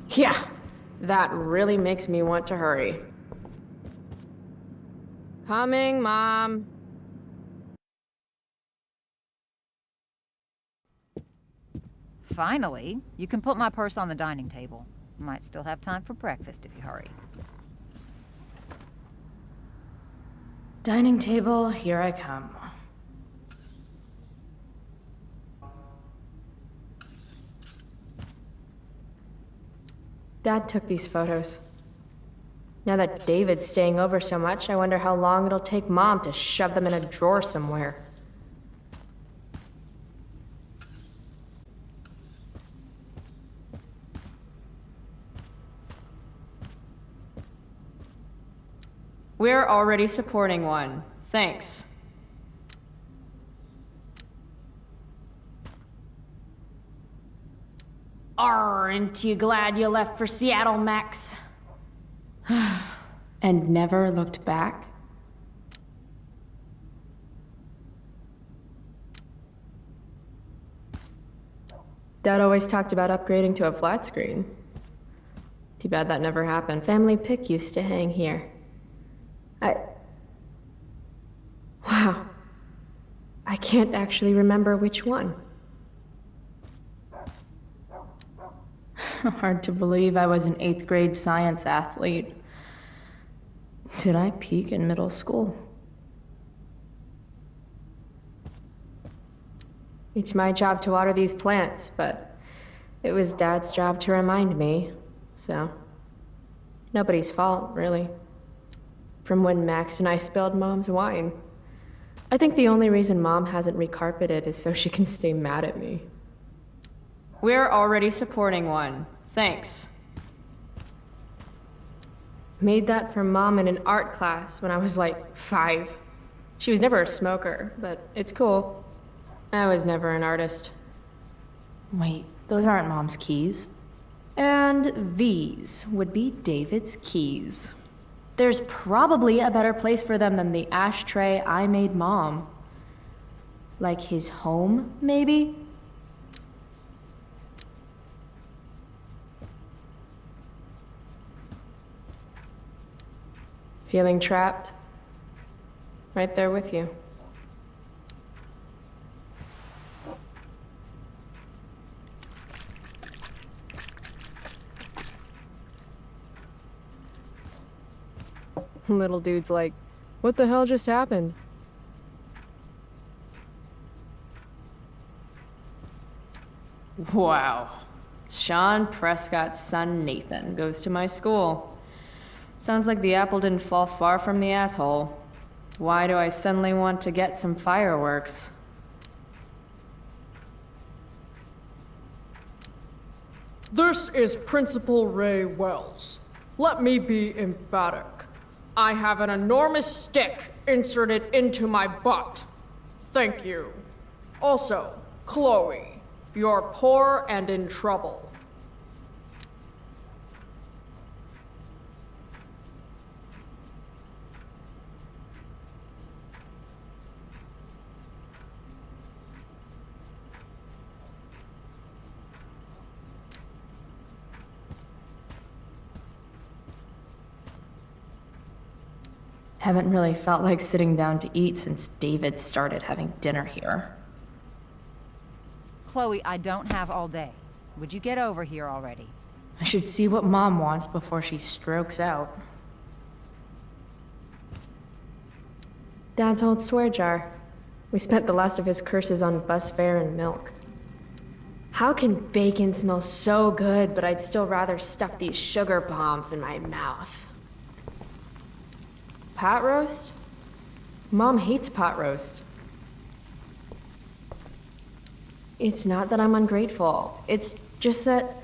Yeah, that really makes me want to hurry. Coming, Mom. Finally, you can put my purse on the dining table. Might still have time for breakfast if you hurry. Dining table, here I come. Dad took these photos. Now that David's staying over so much, I wonder how long it'll take Mom to shove them in a drawer somewhere. We're already supporting one. Thanks. Aren't you glad you left for Seattle, Max? And never looked back? Dad always talked about upgrading to a flat screen. Too bad that never happened. Family pic used to hang here. Wow. I can't actually remember which one. Hard to believe I was an 8th grade science athlete. Did I peak in middle school? It's my job to water these plants, but it was Dad's job to remind me, so nobody's fault, really. From when Max and I spilled Mom's wine. I think the only reason Mom hasn't recarpeted is so she can stay mad at me. We're already supporting one. Thanks. Made that for Mom in an art class when I was like 5. She was never a smoker, but it's cool. I was never an artist. Wait, those aren't Mom's keys. And these would be David's keys. There's probably a better place for them than the ashtray I made Mom. Like his home, maybe? Feeling trapped? Right there with you. Little dude's like, what the hell just happened? Wow. Sean Prescott's son Nathan goes to my school. Sounds like the apple didn't fall far from the asshole. Why do I suddenly want to get some fireworks? This is Principal Ray Wells. Let me be emphatic. I have an enormous stick inserted into my butt. Thank you. Also, Chloe, you're poor and in trouble. Haven't really felt like sitting down to eat since David started having dinner here. Chloe, I don't have all day. Would you get over here already? I should see what Mom wants before she strokes out. Dad's old swear jar. We spent the last of his curses on bus fare and milk. How can bacon smell so good, but I'd still rather stuff these sugar bombs in my mouth? Pot roast? Mom hates pot roast. It's not that I'm ungrateful. It's just that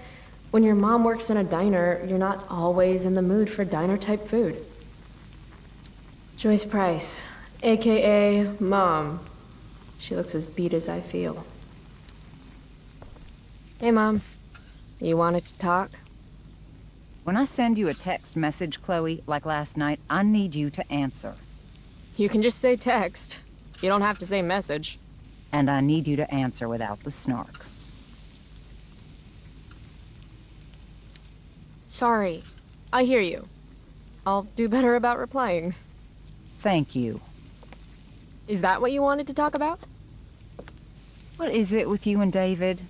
when your mom works in a diner, you're not always in the mood for diner-type food. Joyce Price, AKA Mom. She looks as beat as I feel. Hey, Mom. You wanted to talk? When I send you a text message, Chloe, like last night, I need you to answer. You can just say text. You don't have to say message. And I need you to answer without the snark. Sorry. I hear you. I'll do better about replying. Thank you. Is that what you wanted to talk about? What is it with you and David?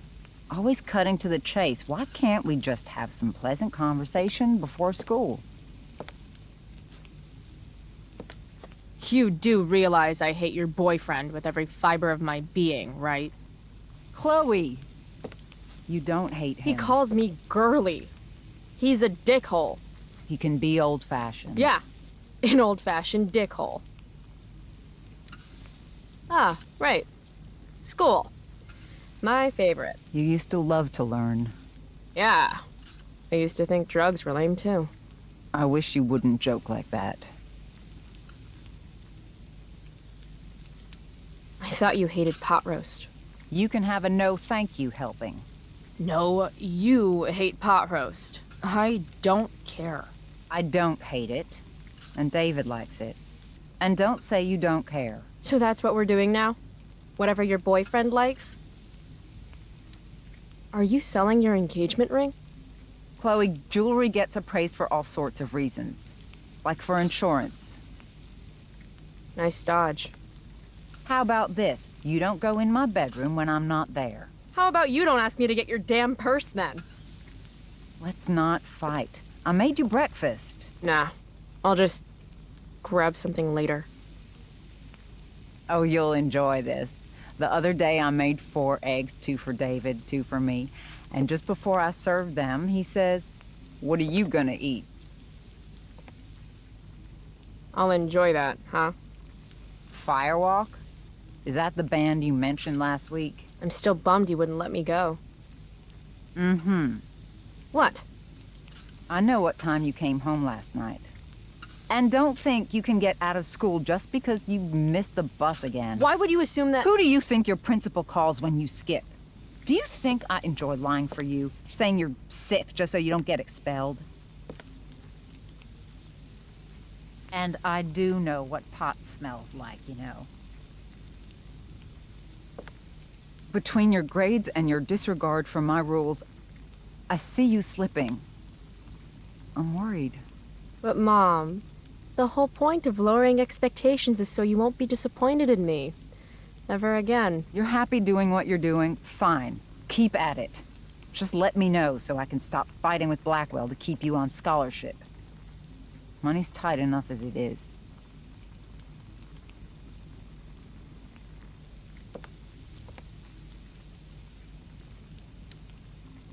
Always cutting to the chase. Why can't we just have some pleasant conversation before school? You do realize I hate your boyfriend with every fiber of my being, right? Chloe! You don't hate him. He calls me girly. He's a dickhole. He can be old-fashioned. Yeah, an old-fashioned dickhole. Ah, right. School. My favorite. You used to love to learn. Yeah. I used to think drugs were lame, too. I wish you wouldn't joke like that. I thought you hated pot roast. You can have a no thank you helping. No, you hate pot roast. I don't care. I don't hate it. And David likes it. And don't say you don't care. So that's what we're doing now? Whatever your boyfriend likes? Are you selling your engagement ring? Chloe, jewelry gets appraised for all sorts of reasons. Like for insurance. Nice dodge. How about this? You don't go in my bedroom when I'm not there. How about you don't ask me to get your damn purse then? Let's not fight. I made you breakfast. Nah, I'll just grab something later. Oh, you'll enjoy this. The other day I made 4 eggs, 2 for David, 2 for me. And just before I served them, he says, "What are you gonna eat?" I'll enjoy that, huh? Firewalk? Is that the band you mentioned last week? I'm still bummed you wouldn't let me go. Mm-hmm. What? I know what time you came home last night. And don't think you can get out of school just because you missed the bus again. Why would you assume that— Who do you think your principal calls when you skip? Do you think I enjoy lying for you, saying you're sick just so you don't get expelled? And I do know what pot smells like, you know. Between your grades and your disregard for my rules, I see you slipping. I'm worried. But Mom, the whole point of lowering expectations is so you won't be disappointed in me. Never again. You're happy doing what you're doing? Fine. Keep at it. Just let me know so I can stop fighting with Blackwell to keep you on scholarship. Money's tight enough as it is.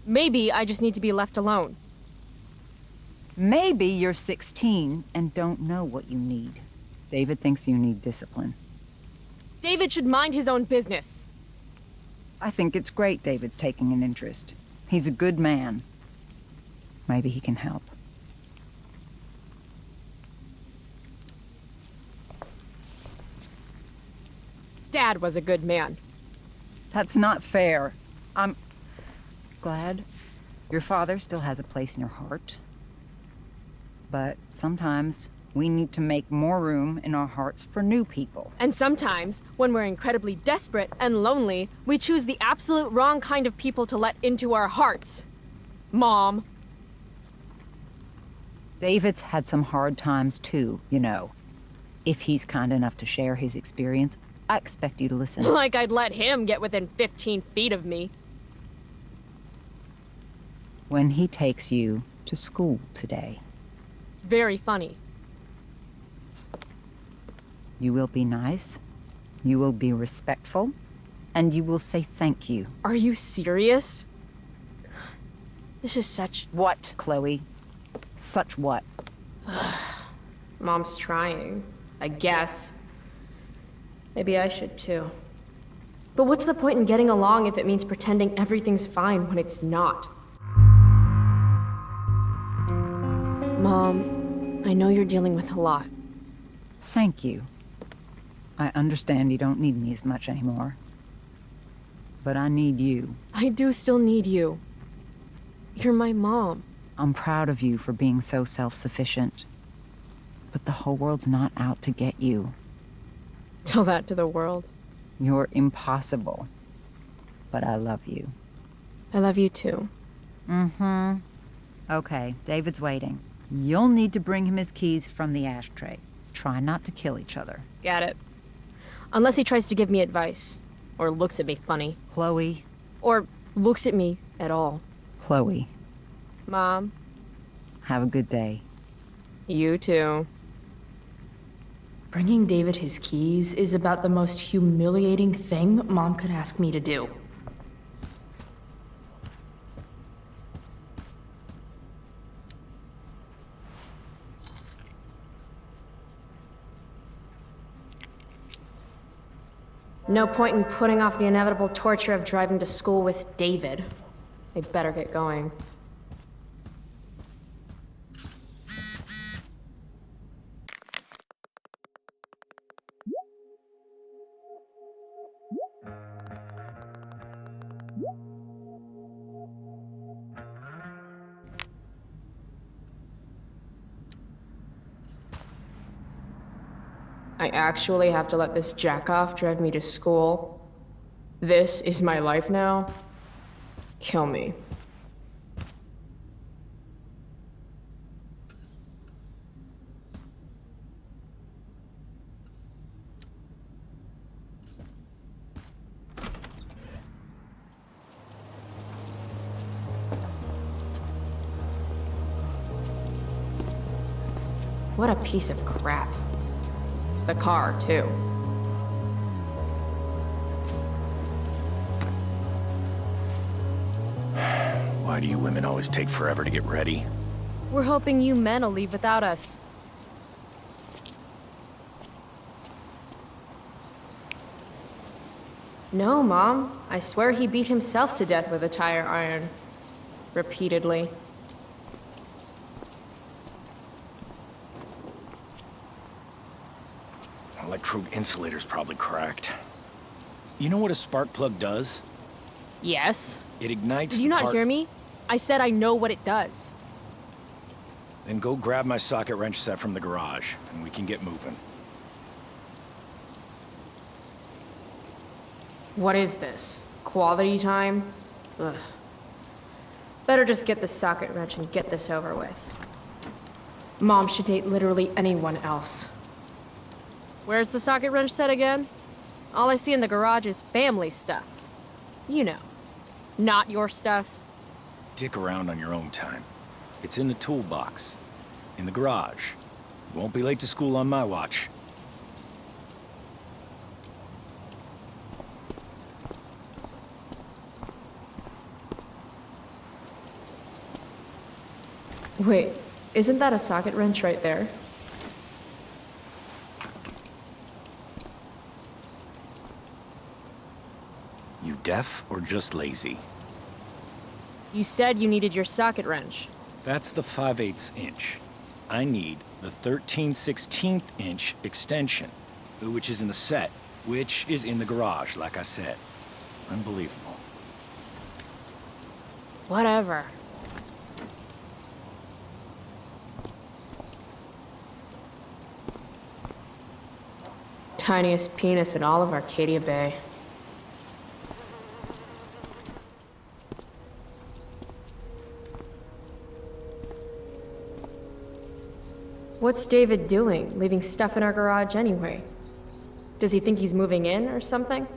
Maybe I just need to be left alone. Maybe you're 16 and don't know what you need. David thinks you need discipline. David should mind his own business. I think it's great David's taking an interest. He's a good man. Maybe he can help. Dad was a good man. That's not fair. I'm glad your father still has a place in your heart. But sometimes we need to make more room in our hearts for new people. And sometimes, when we're incredibly desperate and lonely, we choose the absolute wrong kind of people to let into our hearts. Mom. David's had some hard times too, you know. If he's kind enough to share his experience, I expect you to listen. Like I'd let him get within 15 feet of me. When he takes you to school today, Very funny. you will be nice, you will be respectful, and you will say thank you. Are you serious? This is such— What, Chloe? Such what? Mom's trying, I guess. Maybe I should too. But what's the point in getting along if it means pretending everything's fine when it's not? Mom, I know you're dealing with a lot. Thank you. I understand you don't need me as much anymore. But I need you. I do still need you. You're my mom. I'm proud of you for being so self-sufficient. But the whole world's not out to get you. Tell that to the world. You're impossible. But I love you. I love you too. Mm-hmm. Okay, David's waiting. You'll need to bring him his keys from the ashtray. Try not to kill each other. Got it. Unless he tries to give me advice. Or looks at me funny. Chloe. Or looks at me at all. Chloe. Mom. Have a good day. You too. Bringing David his keys is about the most humiliating thing Mom could ask me to do. No point in putting off the inevitable torture of driving to school with David. I better get going. I actually have to let this jackoff drive me to school? This is my life now? Kill me. What a piece of crap. The car, too. Why do you women always take forever to get ready? We're hoping you men will leave without us. No, Mom. I swear he beat himself to death with a tire iron. Repeatedly. Electrode insulator's probably cracked. You know what a spark plug does? Yes. It ignites Did you the not part- hear me? I said I know what it does. Then go grab my socket wrench set from the garage, and we can get moving. What is this? Quality time? Ugh. Better just get the socket wrench and get this over with. Mom should date literally anyone else. Where's the socket wrench set again? All I see in the garage is family stuff. You know, not your stuff. Dick around on your own time. It's in the toolbox. In the garage. You won't be late to school on my watch. Wait, isn't that a socket wrench right there? You deaf or just lazy? You said you needed your socket wrench. That's the 5/8 inch. I need the 13/16 inch extension, which is in the set, which is in the garage, like I said. Unbelievable. Whatever. Tiniest penis in all of Arcadia Bay. What's David doing, leaving stuff in our garage anyway? Does he think he's moving in or something?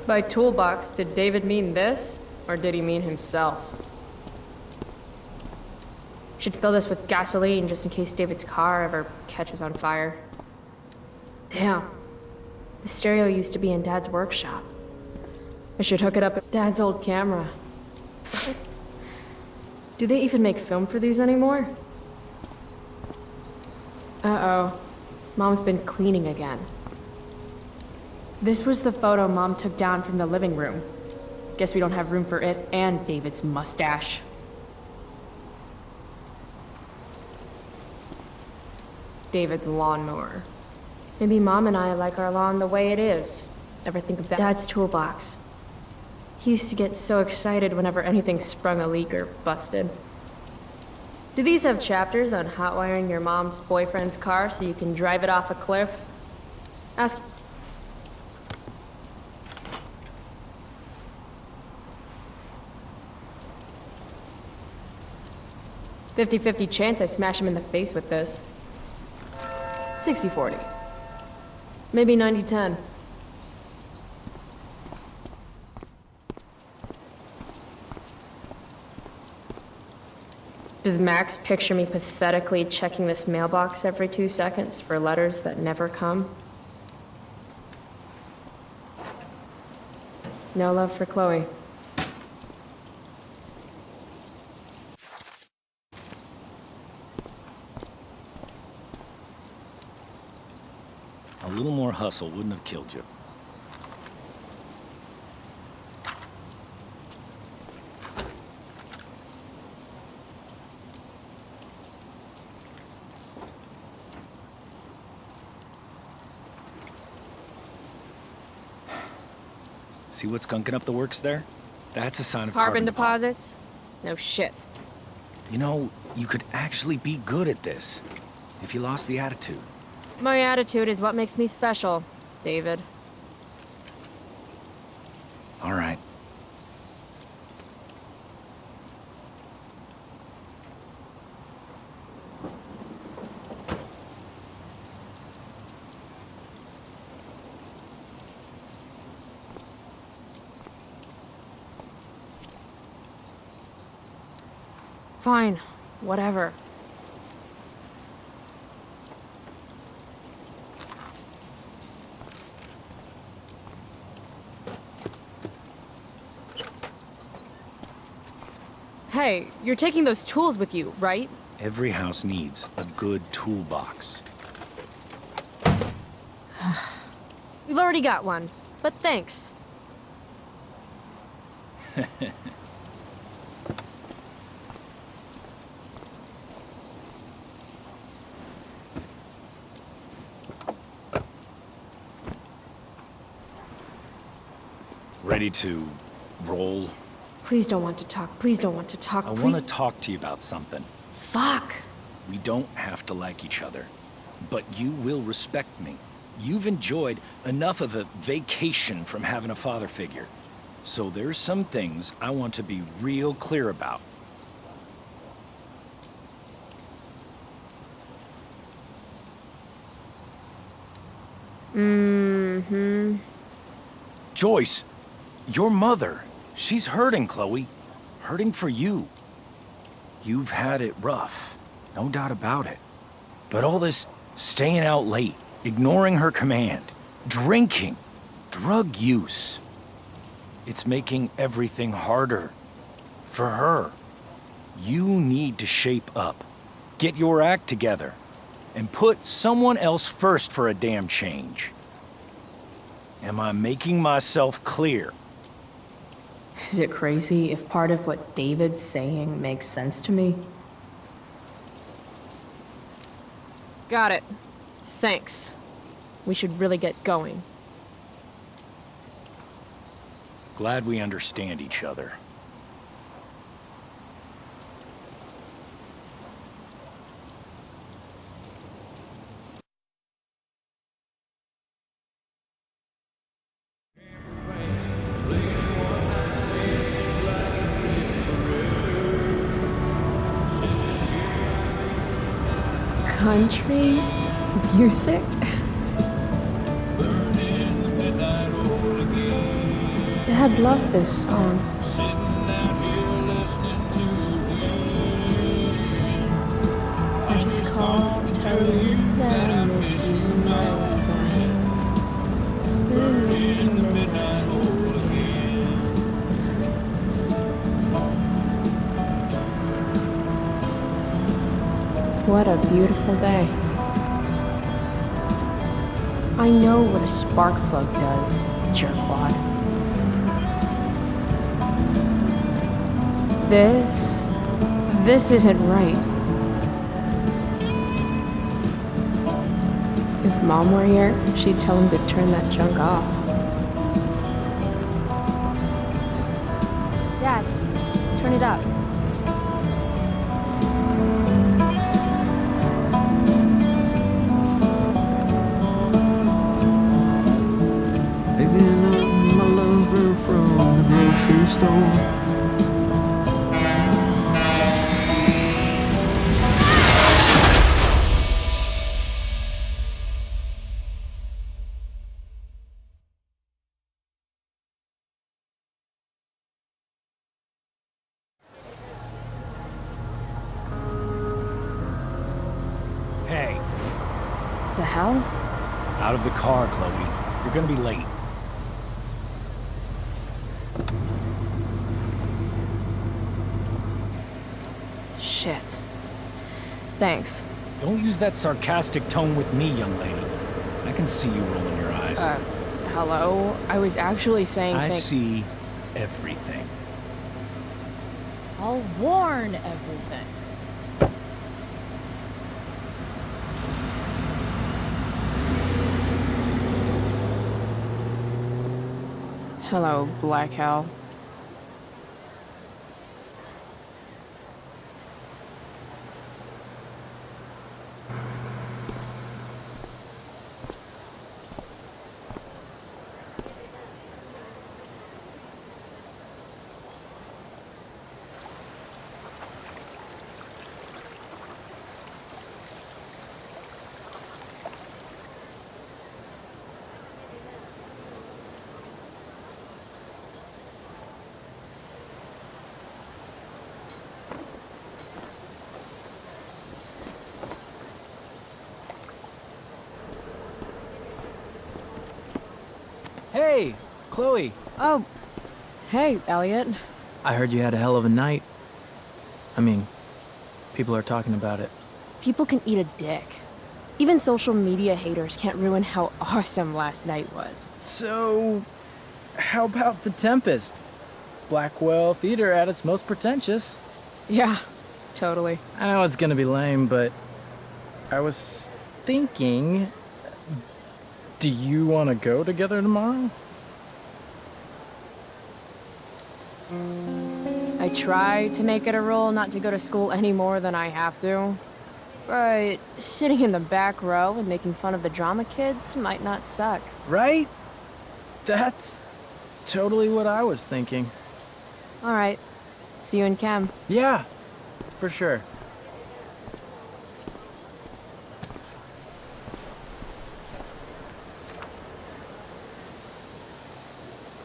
By toolbox, did David mean this, or did he mean himself? Should fill this with gasoline just in case David's car ever catches on fire. Damn. The stereo used to be in Dad's workshop. I should hook it up with Dad's old camera. Do they even make film for these anymore? Uh-oh. Mom's been cleaning again. This was the photo Mom took down from the living room. Guess we don't have room for it and David's mustache. David's lawnmower. Maybe Mom and I like our lawn the way it is. Ever think of that? Dad's toolbox. He used to get so excited whenever anything sprung a leak or busted. Do these have chapters on hotwiring your mom's boyfriend's car so you can drive it off a cliff? Ask... "50-50 chance I smash him in the face with this. 60-40. Maybe 90-10. Does Max picture me pathetically checking this mailbox every 2 seconds for letters that never come? No love for Chloe. A little more hustle wouldn't have killed you. See what's gunking up the works there? That's a sign of Carbon deposits? No shit. You know, you could actually be good at this if you lost the attitude. My attitude is what makes me special, David. All right. Fine. Whatever. Hey, you're taking those tools with you, right? Every house needs a good toolbox. We've already got one, but thanks. Ready to roll? Please don't want to talk. Please don't want to talk. I want to talk to you about something. Fuck. We don't have to like each other, but you will respect me. You've enjoyed enough of a vacation from having a father figure. So there's some things I want to be real clear about. Mm-hmm. Joyce, your mother, she's hurting, Chloe. Hurting for you. You've had it rough, no doubt about it. But all this staying out late, ignoring her command, drinking, drug use, it's making everything harder for her. You need to shape up, get your act together, and put someone else first for a damn change. Am I making myself clear? Is it crazy if part of what David's saying makes sense to me? Got it. Thanks. We should really get going. Glad we understand each other. Country music? Dad loved this song. I just called to tell you that I miss you, my friend. What a beautiful day. I know what a spark plug does, jerkwad. This isn't right. If Mom were here, she'd tell him to turn that junk off. it up. Picking up my lover from the grocery store. Hey, The hell? out of the car, Chloe. You're gonna be late. Shit. Thanks. Don't use that sarcastic tone with me, young lady. I can see you rolling your eyes. Hello? I was actually saying I see everything. I'll warn everything. Hello, Black Hell. Hey, Chloe. Oh, hey, Elliot. I heard you had a hell of a night. I mean, people are talking about it. People can eat a dick. Even social media haters can't ruin how awesome last night was. So, how about The Tempest? Blackwell Theater at its most pretentious. Yeah, totally. I know it's gonna be lame, but I was thinking, do you want to go together tomorrow? I try to make it a rule not to go to school any more than I have to. But sitting in the back row and making fun of the drama kids might not suck. Right? That's totally what I was thinking. All right. See you in chem. Yeah, for sure.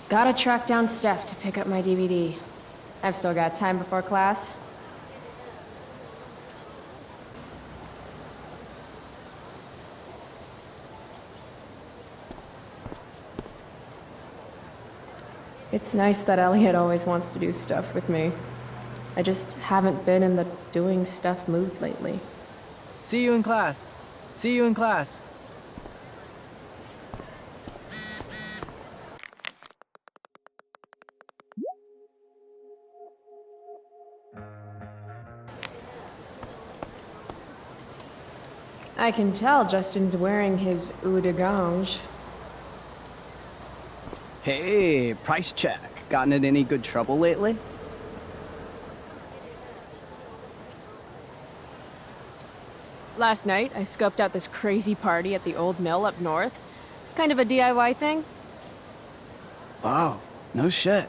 Gotta track down Steph to pick up my DVD. I've still got time before class. It's nice that Elliot always wants to do stuff with me. I just haven't been in the doing stuff mood lately. See you in class. See you in class. I can tell Justin's wearing his eau de gange. Hey, price check. Gotten in any good trouble lately? Last night, I scoped out this crazy party at the old mill up north. Kind of a DIY thing. Wow, no shit.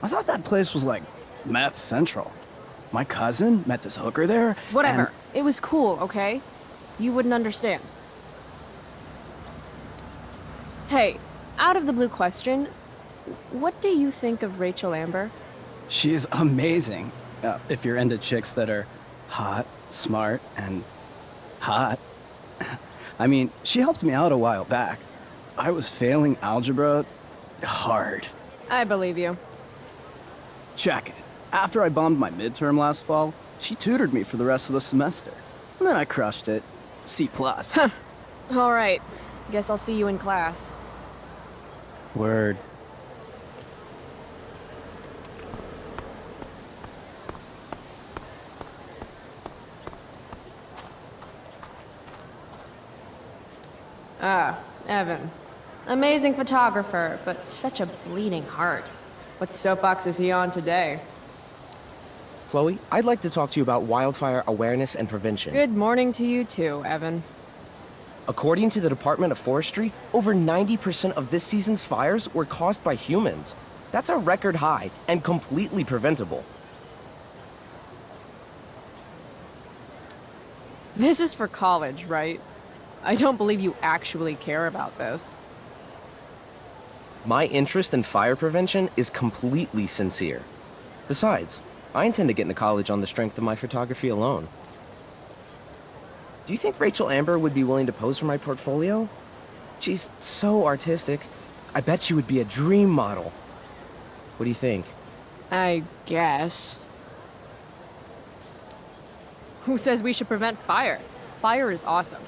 I thought that place was like meth central. My cousin met this hooker there. Whatever. and- It was cool, okay? You wouldn't understand. Hey, out of the blue question, what do you think of Rachel Amber? She's amazing. If you're into chicks that are hot, smart, and hot. I mean, she helped me out a while back. I was failing algebra hard. I believe you. Check it. After I bombed my midterm last fall, she tutored me for the rest of the semester. And then I crushed it. C+. All right. Guess I'll see you in class. Word. Ah, Evan. Amazing photographer, but such a bleeding heart. What soapbox is he on today? Chloe, I'd like to talk to you about wildfire awareness and prevention. Good morning to you too, Evan. According to the Department of Forestry, over 90% of this season's fires were caused by humans. That's a record high and completely preventable. This is for college, right? I don't believe you actually care about this. My interest in fire prevention is completely sincere. Besides, I intend to get into college on the strength of my photography alone. Do you think Rachel Amber would be willing to pose for my portfolio? She's so artistic. I bet she would be a dream model. What do you think? I guess. Who says we should prevent fire? Fire is awesome.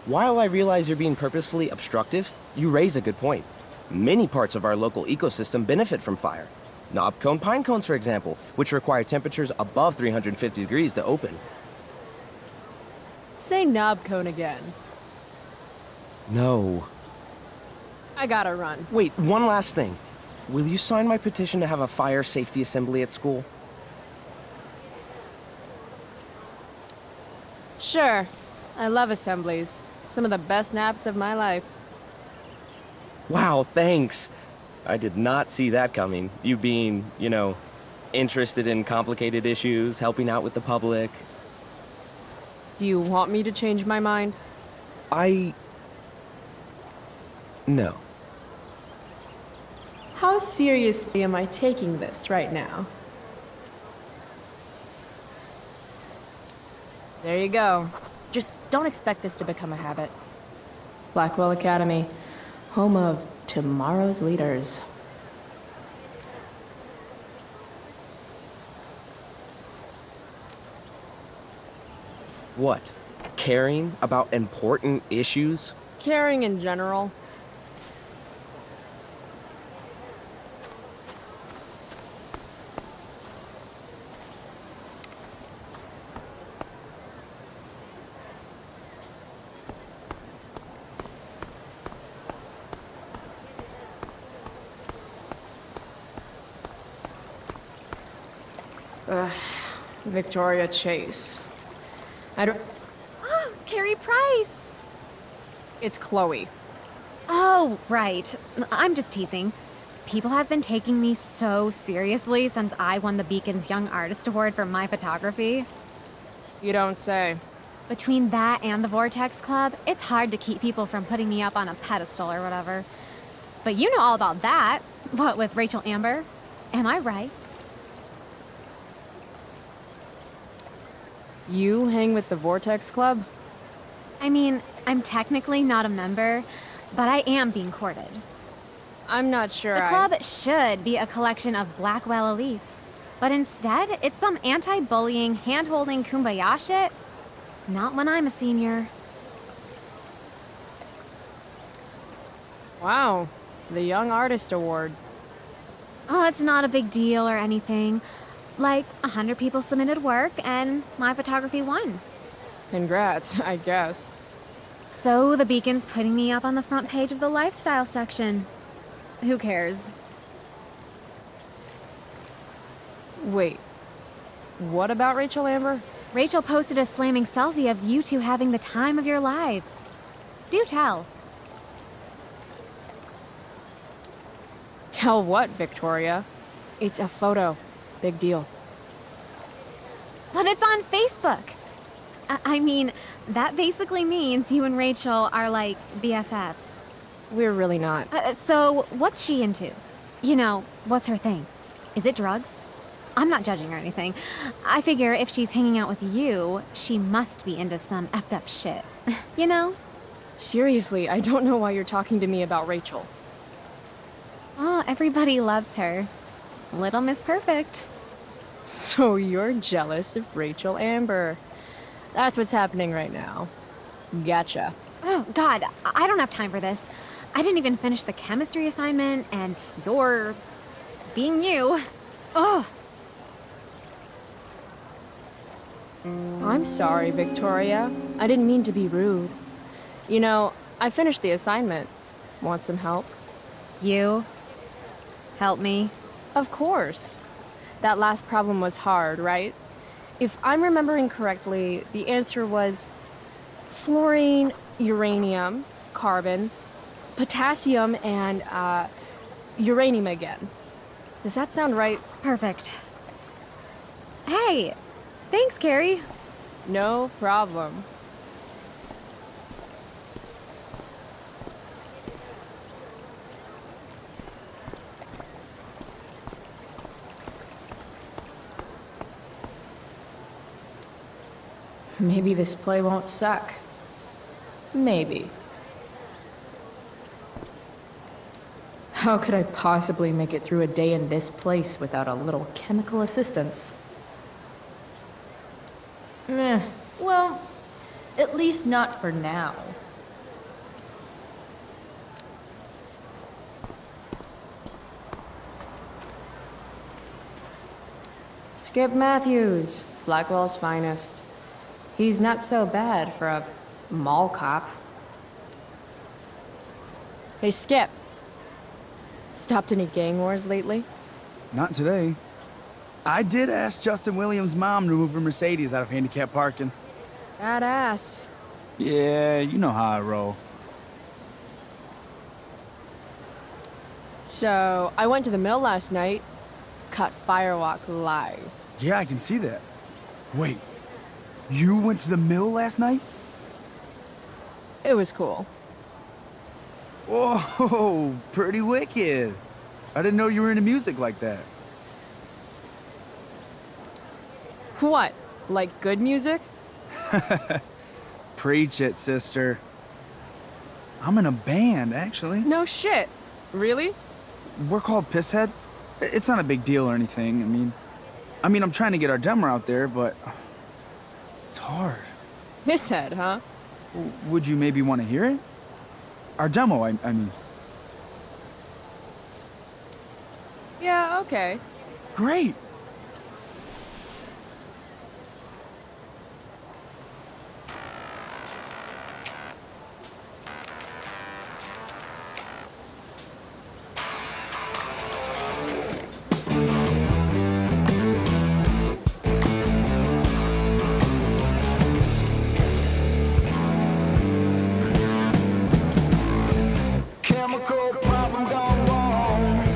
While I realize you're being purposefully obstructive, you raise a good point. Many parts of our local ecosystem benefit from fire. Knobcone pine cones, for example, which require temperatures above 350 degrees to open. Say knob cone again. No. I gotta run. Wait, one last thing. Will you sign my petition to have a fire safety assembly at school? Sure. I love assemblies. Some of the best naps of my life. Wow, thanks. I did not see that coming. You being, interested in complicated issues, helping out with the public. Do you want me to change my mind? No. How seriously am I taking this right now? There you go. Just don't expect this to become a habit. Blackwell Academy, home of tomorrow's leaders. What? Caring about important issues? Caring in general. Victoria Chase. I don't... Oh, Carrie Price! It's Chloe. Oh, right. I'm just teasing. People have been taking me so seriously since I won the Beacon's Young Artist Award for my photography. You don't say. Between that and the Vortex Club, it's hard to keep people from putting me up on a pedestal or whatever. But you know all about that. What with Rachel Amber? Am I right? You hang with the Vortex Club? I mean, I'm technically not a member, but I am being courted. I'm not sure The club should be a collection of Blackwell elites, but instead, it's some anti-bullying, hand-holding kumbaya shit. Not when I'm a senior. Wow, the Young Artist Award. Oh, it's not a big deal or anything. Like, 100 people submitted work, and my photography won. Congrats, I guess. So the Beacon's putting me up on the front page of the lifestyle section. Who cares? Wait, what about Rachel Amber? Rachel posted a slamming selfie of you two having the time of your lives. Do tell. Tell what, Victoria? It's a photo. Big deal. But it's on Facebook. I mean, that basically means you and Rachel are like BFFs. We're really not. So, what's she into? You know, what's her thing? Is it drugs? I'm not judging or anything. I figure if she's hanging out with you, she must be into some effed up shit. You know? Seriously, I don't know why you're talking to me about Rachel. Oh, everybody loves her. Little Miss Perfect. So you're jealous of Rachel Amber. That's what's happening right now. Gotcha. Oh, God, I don't have time for this. I didn't even finish the chemistry assignment, and you're being you. Ugh. I'm sorry, Victoria. I didn't mean to be rude. You know, I finished the assignment. Want some help? You? Help me? Of course. that last problem was hard, right? If I'm remembering correctly, the answer was fluorine, uranium, carbon, potassium, and uranium again. Does that sound right? Perfect. Hey, thanks, Carrie. No problem. Maybe this play won't suck. Maybe. How could I possibly make it through a day in this place without a little chemical assistance? Well, at least not for now. Skip Matthews, Blackwell's finest. He's not so bad for a mall cop. Hey, Skip. Stopped any gang wars lately? Not today. I did ask Justin Williams' mom to move her Mercedes out of handicap parking. Badass. Yeah, you know how I roll. So, I went to the mill last night. Caught Firewalk live. Yeah, I can see that. Wait, you went to the mill last night? It was cool. Whoa, pretty wicked. I didn't know you were into music like that. What? Like good music? Preach it, sister. I'm in a band, actually. No shit. Really? We're called Pisshead. It's not a big deal or anything. I mean, I'm trying to get our demo out there, but it's hard. Pisshead, huh? Would you maybe want to hear it? Our demo, I mean. Yeah, okay. Great. Chemical problem gone wrong.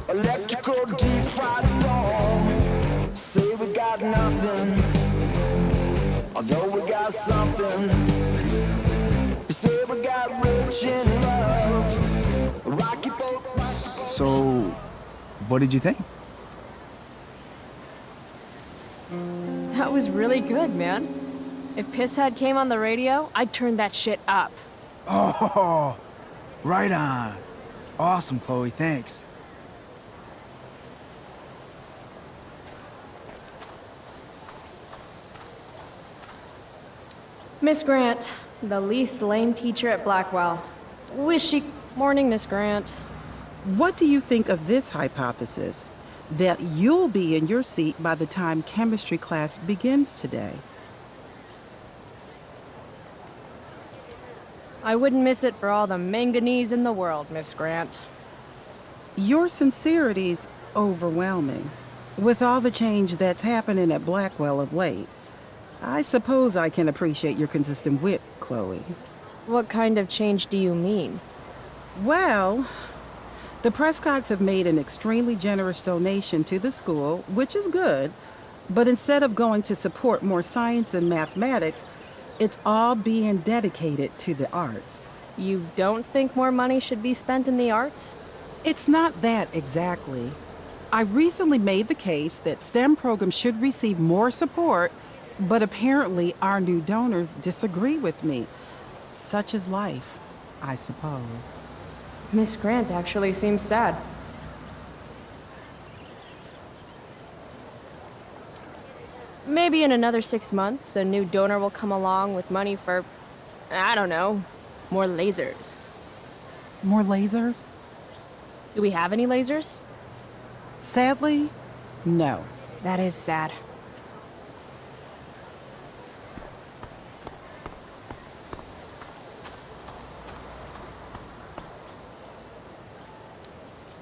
Electrical deep fried storm. Say we got nothing, although we got something. Say we got rich in love. Rocky boat. So, what did you think? That was really good, man. If Pisshead came on the radio, I'd turn that shit up. Oh, right on. Awesome, Chloe, thanks. Miss Grant, the least lame teacher at Blackwell. Morning, Miss Grant. What do you think of this hypothesis? That you'll be in your seat by the time chemistry class begins today. I wouldn't miss it for all the manganese in the world, Miss Grant. Your sincerity's overwhelming. With all the change that's happening at Blackwell of late, I suppose I can appreciate your consistent wit, Chloe. What kind of change do you mean? Well, the Prescotts have made an extremely generous donation to the school, which is good, but instead of going to support more science and mathematics, it's all being dedicated to the arts. You don't think more money should be spent in the arts? It's not that exactly. I recently made the case that STEM programs should receive more support, but apparently our new donors disagree with me. Such is life, I suppose. Miss Grant actually seems sad. Maybe in another 6 months, a new donor will come along with money for, I don't know, more lasers. More lasers? Do we have any lasers? Sadly, no. That is sad.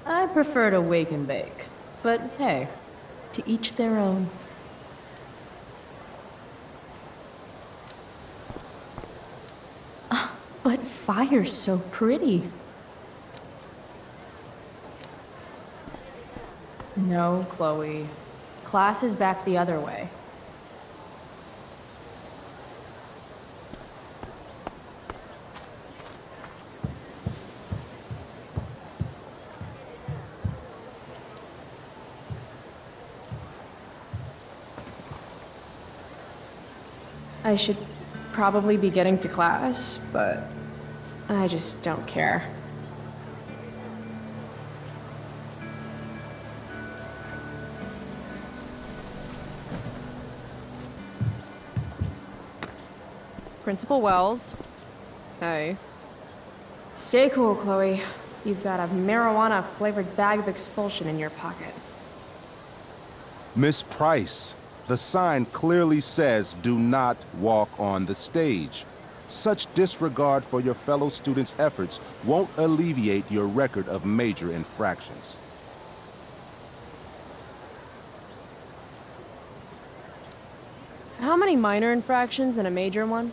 I prefer to wake and bake, but hey, To each their own. But fire's so pretty. No, Chloe. Class is back the other way. I should probably be getting to class, but I just don't care. Principal Wells. Hey. Stay cool, Chloe. You've got a marijuana-flavored bag of expulsion in your pocket. Miss Price, the sign clearly says do not walk on the stage. Such disregard for your fellow students' efforts won't alleviate your record of major infractions. How many minor infractions and a major one?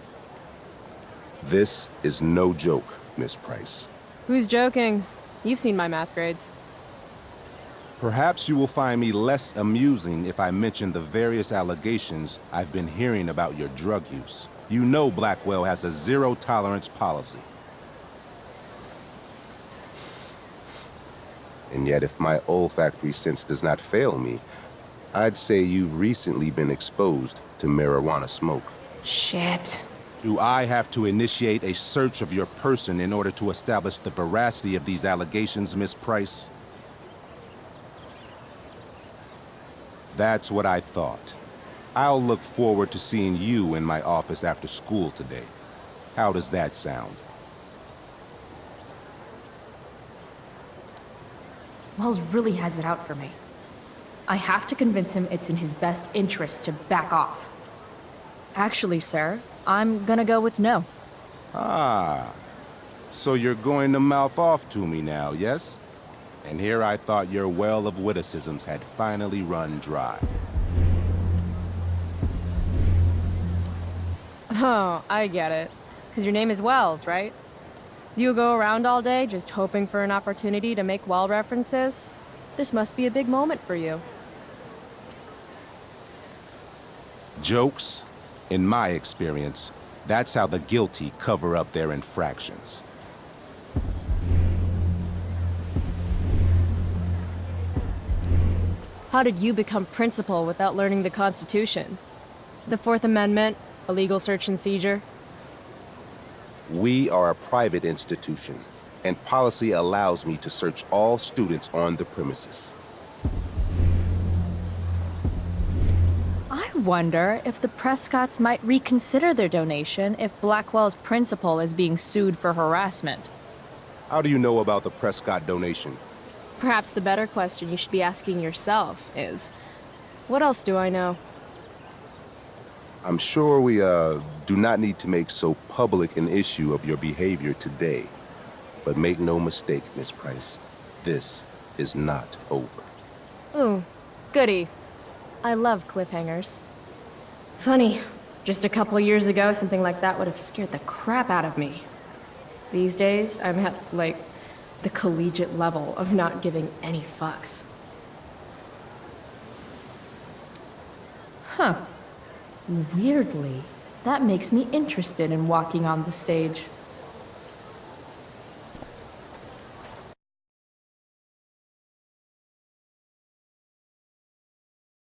This is no joke, Miss Price. Who's joking? You've seen my math grades. Perhaps you will find me less amusing if I mention the various allegations I've been hearing about your drug use. You know Blackwell has a zero-tolerance policy. And yet, if my olfactory sense does not fail me, I'd say you've recently been exposed to marijuana smoke. Shit. Do I have to initiate a search of your person in order to establish the veracity of these allegations, Miss Price? That's what I thought. I'll look forward to seeing you in my office after school today. How does that sound? Wells really has it out for me. I have to convince him it's in his best interest to back off. Actually, sir, I'm gonna go with no. Ah, so you're going to mouth off to me now, yes? And here I thought your well of witticisms had finally run dry. Oh, I get it. Because your name is Wells, right? You go around all day just hoping for an opportunity to make well references? This must be a big moment for you. Jokes? In my experience, that's how the guilty cover up their infractions. How did you become principal without learning the Constitution? The Fourth Amendment, illegal search and seizure? We are a private institution, and policy allows me to search all students on the premises. I wonder if the Prescotts might reconsider their donation if Blackwell's principal is being sued for harassment. How do you know about the Prescott donation? Perhaps the better question you should be asking yourself is, what else do I know? I'm sure we, do not need to make so public an issue of your behavior today. But make no mistake, Miss Price, this is not over. Ooh, goody. I love cliffhangers. Funny, just a couple years ago, something like that would have scared the crap out of me. These days, I'm at, like, the collegiate level of not giving any fucks. Huh. Weirdly, that makes me interested in walking on the stage.